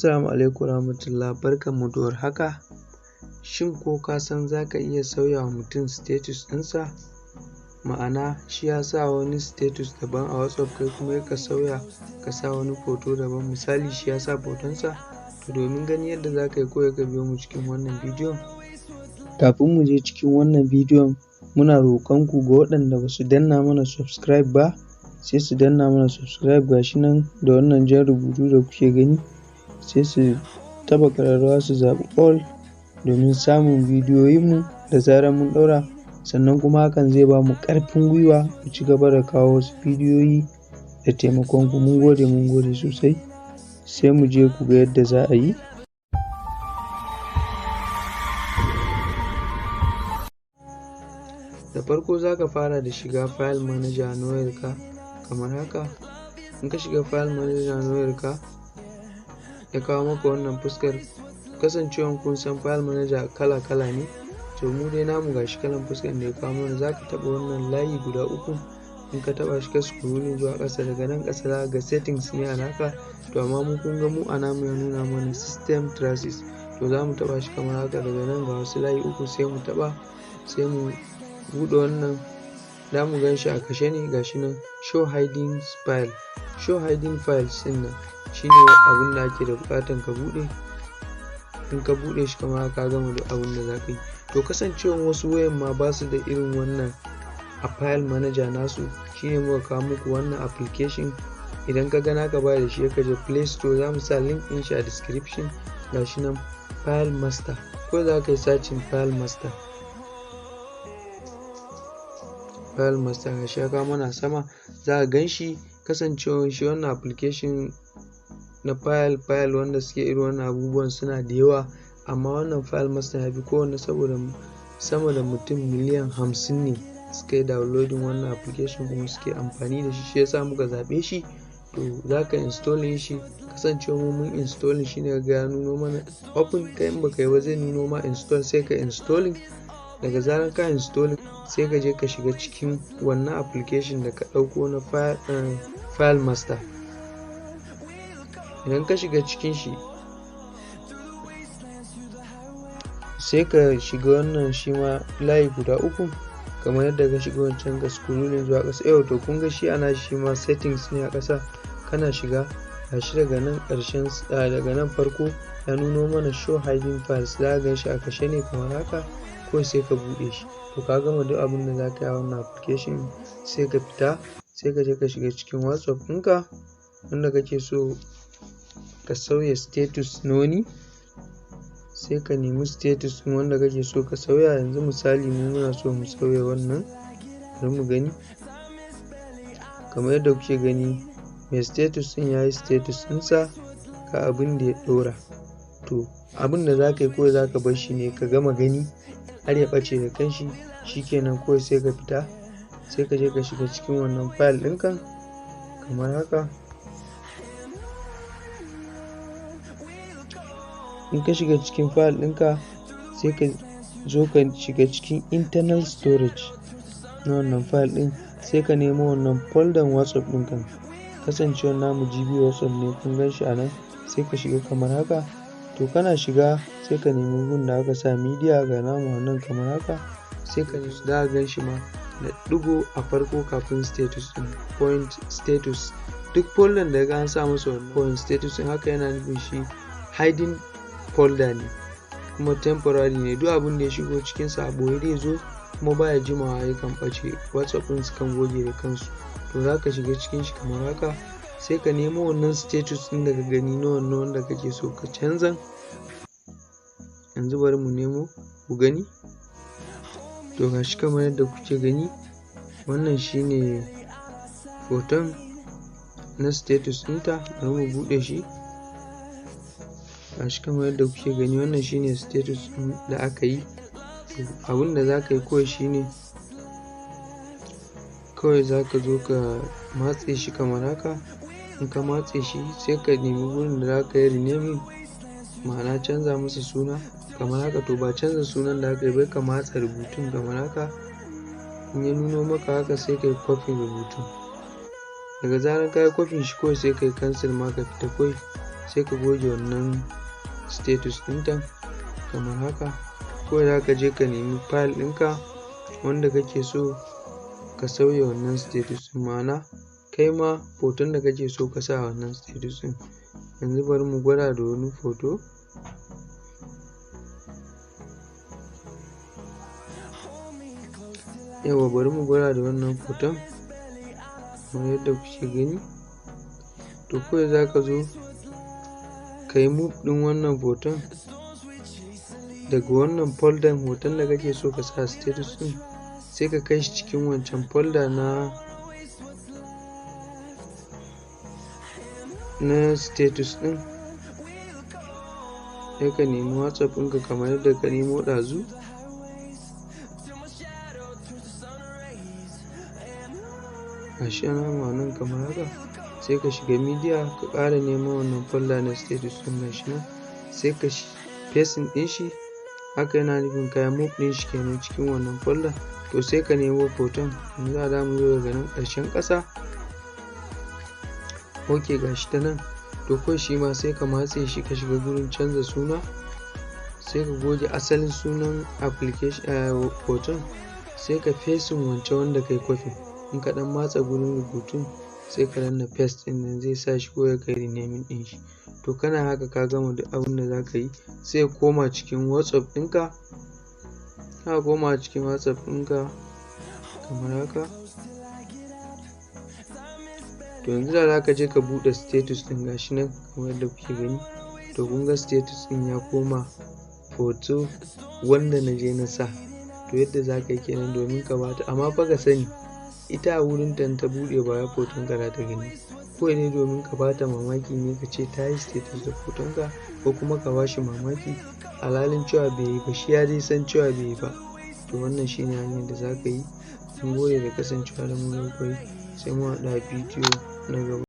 Assalamu alaikum warahmatullah, barkanmu da warhaka. Shin ko ka san za ka iya sauya wa mutum status ɗinsa? Ma'ana shi ya sa wani status daban a WhatsApp kai kuma ka sauya ka sa wani hoto daban, misali shi ya sa hotonsa. To domin ganin yadda za ka yi kawai ka biyo mu cikin wannan bidiyon. Kafin mu je cikin wannan bidiyon muna roƙon ku ga waɗanda ba su danna mana subscribe ba sai su danna mana subscribe, gashi nan da wannan jan rubutu da kuke gani, sai su taba ƙararrawa su zaɓi all domin samun bidiyoyinmu da zarar mun ɗaura, sannan kuma hakan zai ba mu ƙarfin gwiwa mu ci gaba da kawo wasu bidiyoyi da taimakon ku. Mun gode sosai. Sai mu je ku ga yadda za a yi. Da farko za ka fara da shiga file manager na wayarka kamar haka. In ka shiga file manager na wayarka ya kawo maka wannan fuskar, kasancewan kun san file manager kala-kala ne, to mu dai namu gashi kalan fuskar da ya kawo mana. Za ka taɓa wannan layi guda uku, in ka taɓa shi ka scrolling zuwa ƙasa, daga nan ƙasa za ga settings ne a naka, to amma mu kun ga mu a namu ya nuna mana system traces, to za mu taɓa shi kamar haka. Daga nan ga wasu layi uku sai mu taɓa, sai mu buɗe wannan, za mu gan shi a kashe ne, gashi nan show hiding file. Show hiding files ɗin nan shine abin da ake da buƙatan ka buɗe. In ka buɗe shi kamar haka, ka gama duk abin da za ka yi. To kasancewan wasu wayan ma ba su da irin wannan a file manager nasu, shine muka kawo muku wannan application. Idan ka ga naka ba da shi ka je Play Store, za mu sa link ɗin shi a description. Gashi nan file master, ko za ka yi searching file master. File master gashi ya kawo mana sama, za ka gan shi. Kasancewan shi wannan application na file wanda suke irin wannan abubuwan suna da yawa, amma wannan file master ya fi kowanne, saboda sama da mutum miliyan 50 ne suka yi downloading wannan application kuma suke amfani da shi, shi yasa muka zaɓe shi. To za ka installing shi, kasancewa mun installing shi ne ga ya nuno mana open, kai in baka yi ba zai nuno ma install, sai ka installing. Daga zarar ka installing sai ka je ka shiga cikin wannan application da ka ɗauko na file master. Idan ka shiga cikin shi sai ka shiga wannan shi ma layi guda uku kamar yadda ka shiga wancan, ka scrolling zuwa ƙasa. Yau to kun ga shi ana shi ma settings ne a ƙasa, kana shiga gashi daga nan ƙarshen, daga nan farko ya nuno mana show hiding files, za ka gan shi a kashe ne kamar haka, ko sai ka buɗe shi. To ka gama duk abin da za ka yi a wannan application, sai ka fita, sai ka je ka shiga cikin WhatsApp ɗinka wanda kake so ka sauya status na wani, sai ka nemi status ɗin wanda kake so ka sauya. Yanzu misali mu muna so mu sauya wannan, bari mu gani. Kamar yadda kuke gani mai status ɗin ya yi status ɗinsa ga abin da ya ɗora. To abin da za ka yi kawai za ka bar shi ne ka gama gani har ya ɓace da kanshi, shikenan kawai sai ka fita, sai ka je ka shiga cikin wannan file ɗinka kamar haka. In ka shiga cikin file ɗinka sai ka zo ka shiga cikin internal storage na wannan file ɗin, sai ka nemo wannan folder WhatsApp ɗinka. Kasancewar namu GB WhatsApp ne, kun gan shi a nan, sai ka shiga kamar haka. To kana shiga sai ka nemi gun da aka sa media, ga namu nan kamar haka, sai ka za ka gan shi ma da ɗigo a farko kafin status ɗin, point status. Duk folder da ga an sa masa point status ɗin haka yana nufin shi hiding folder ne kuma temporary ne. Duk abin da ya shigo cikin sa a ɓoye zai zo kuma baya jimawa yakan ɓace, WhatsApp ɗin su kan goge da kansu. To za ka shiga cikin shi kamar haka, sai ka nemo wannan status ɗin da ka gani na wannan wanda kake so ka canza. Yanzu bari mu nemo ku gani. To gashi kamar yadda kuke gani, wannan shine hoton na status ɗinta. Bari mu buɗe shi. Gashi kamar yadda kuke gani, wannan shine status ɗin da aka yi. Abin da za ka yi kawai shine kawai za ka zo ka matse shi kamar haka. In ka matse shi sai ka nemi wurin da za ka yi renaming, ma'ana canza masa suna kamar haka. To ba canza sunan da aka yi ba, ka matsa rubutun kamar haka. In ya nuno maka haka sai ka yi copy rubutun. Daga zarar ka yi copy shi kawai sai ka yi cancel ma ka fita kawai. sai ka goge wannan status ɗinta kamar haka. Kawai za ka je ka nemi file ɗinka wanda kake so ka sauya wannan status ɗin, ma'ana kai ma hoton da kake so ka sa a wannan status ɗin. Yanzu bari mu gwada da wani hoto. Yauwa bari mu gwada da wannan hoton kamar yadda kuke gani. To kawai za ka zo ka yi move ɗin wannan hoton daga wannan folder hoton da kake so ka sa status ɗin, sai ka kai shi cikin wancan folder na status ɗin, sai ka nemi WhatsApp ɗinka kamar yadda ka nemo ɗazu. Gashi nan kamar haka, sai ka shiga media ka ƙara neman wannan folder na status ɗin, gashi nan sai ka pasting ɗin shi. Haka yana nufin ka yi move ɗin shi kenan cikin wannan folder. To sai ka nemo hoton, yanzu za mu zo daga nan ƙarshen ƙasa. Ok, gashi ta nan. To kawai shi ma sai ka matse shi ka shiga gurin canza suna, sai ka goge asalin sunan application hoton, sai ka pasting wancan wanda kai copy. In ka ɗan matsa gurin rubutun sai ka danna paste ɗin nan, zai sa shi ko ya kai renaming ɗin shi. To kana haka ka gama duk abin da za ka yi, sai koma cikin WhatsApp ɗinka. Ka koma cikin WhatsApp ɗinka kamar haka. To yanzu da za ka je ka buɗe status ɗin, gashi nan kamar yadda kuke gani. To kun ga status ɗin ya koma hoto wanda na je na sa. To yadda za ka yi kenan domin ka bata, amma fa ka sani ita a wurin ta buɗe ba ya hoton ka za ta gani. Kawai ne domin ka bata mamaki ne ka ce ta yi status da hoton ka, ko kuma ka bashi mamaki alalin cewa bai yi ba, shi ya dai san cewa bai yi ba. To wannan shine hanyar da za ka yi. Mun gode da kasancewa da mu, sai mu haɗu a bidiyo na gaba.